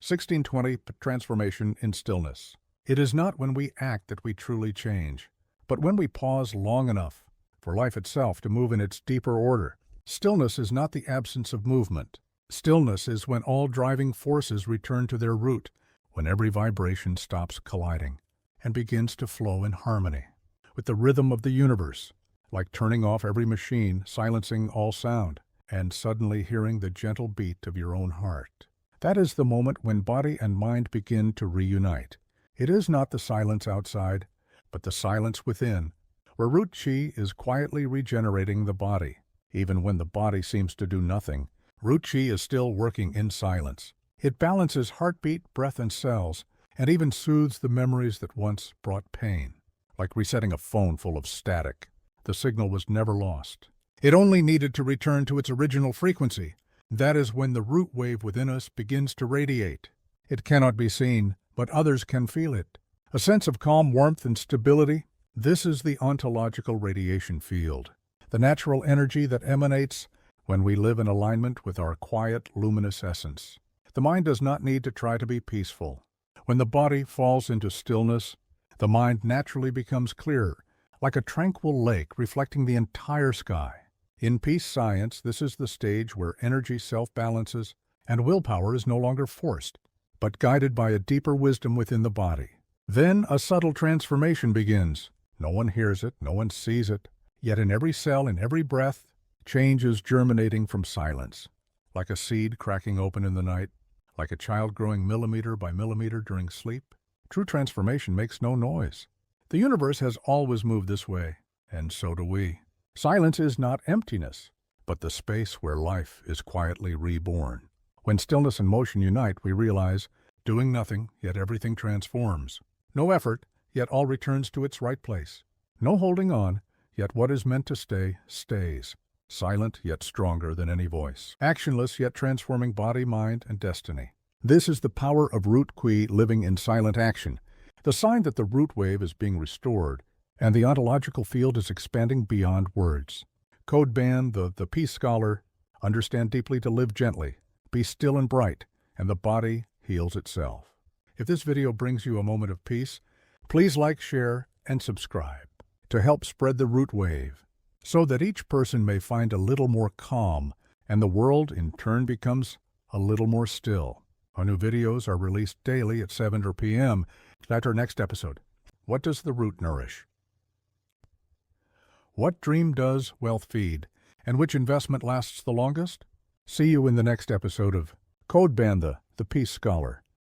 1620 Transformation in Stillness. It is not when we act that we truly change, but when we pause long enough for life itself to move in its deeper order. Stillness is not the absence of movement. Stillness is when all driving forces return to their root, when every vibration stops colliding and begins to flow in harmony with the rhythm of the universe, like turning off every machine, silencing all sound, and suddenly hearing the gentle beat of your own heart. That is the moment when body and mind begin to reunite. It is not the silence outside, but the silence within, where root chi is quietly regenerating the body. Even when the body seems to do nothing, root chi is still working in silence. It balances heartbeat, breath, and cells, and even soothes the memories that once brought pain. Like resetting a phone full of static, the signal was never lost. It only needed to return to its original frequency. That is when the root wave within us begins to radiate. It cannot be seen, but others can feel it. A sense of calm, warmth, and stability. This is the ontological radiation field, the natural energy that emanates when we live in alignment with our quiet, luminous essence. The mind does not need to try to be peaceful. When the body falls into stillness, the mind naturally becomes clearer, like a tranquil lake reflecting the entire sky. In peace science, this is the stage where energy self-balances and willpower is no longer forced, but guided by a deeper wisdom within the body. Then a subtle transformation begins. No one hears it, no one sees it, yet in every cell, in every breath, change is germinating from silence, like a seed cracking open in the night, like a child growing millimeter by millimeter during sleep. True transformation makes no noise. The universe has always moved this way, and so do we. Silence is not emptiness, but the space where life is quietly reborn. When stillness and motion unite, we realize, doing nothing, yet everything transforms. No effort, yet all returns to its right place. No holding on, yet what is meant to stay, stays. Silent, yet stronger than any voice. Actionless, yet transforming body, mind, and destiny. This is the power of root qui living in silent action, the sign that the root wave is being restored, and the ontological field is expanding beyond words. Code Ban, the peace scholar, understand deeply to live gently, be still and bright, and the body heals itself. If this video brings you a moment of peace, please like, share, and subscribe to help spread the root wave, so that each person may find a little more calm, and the world in turn becomes a little more still. Our new videos are released daily at 7 p.m. That's our next episode. What does the root nourish? What dream does wealth feed? And which investment lasts the longest? See you in the next episode of Code Ban, the Peace Scholar.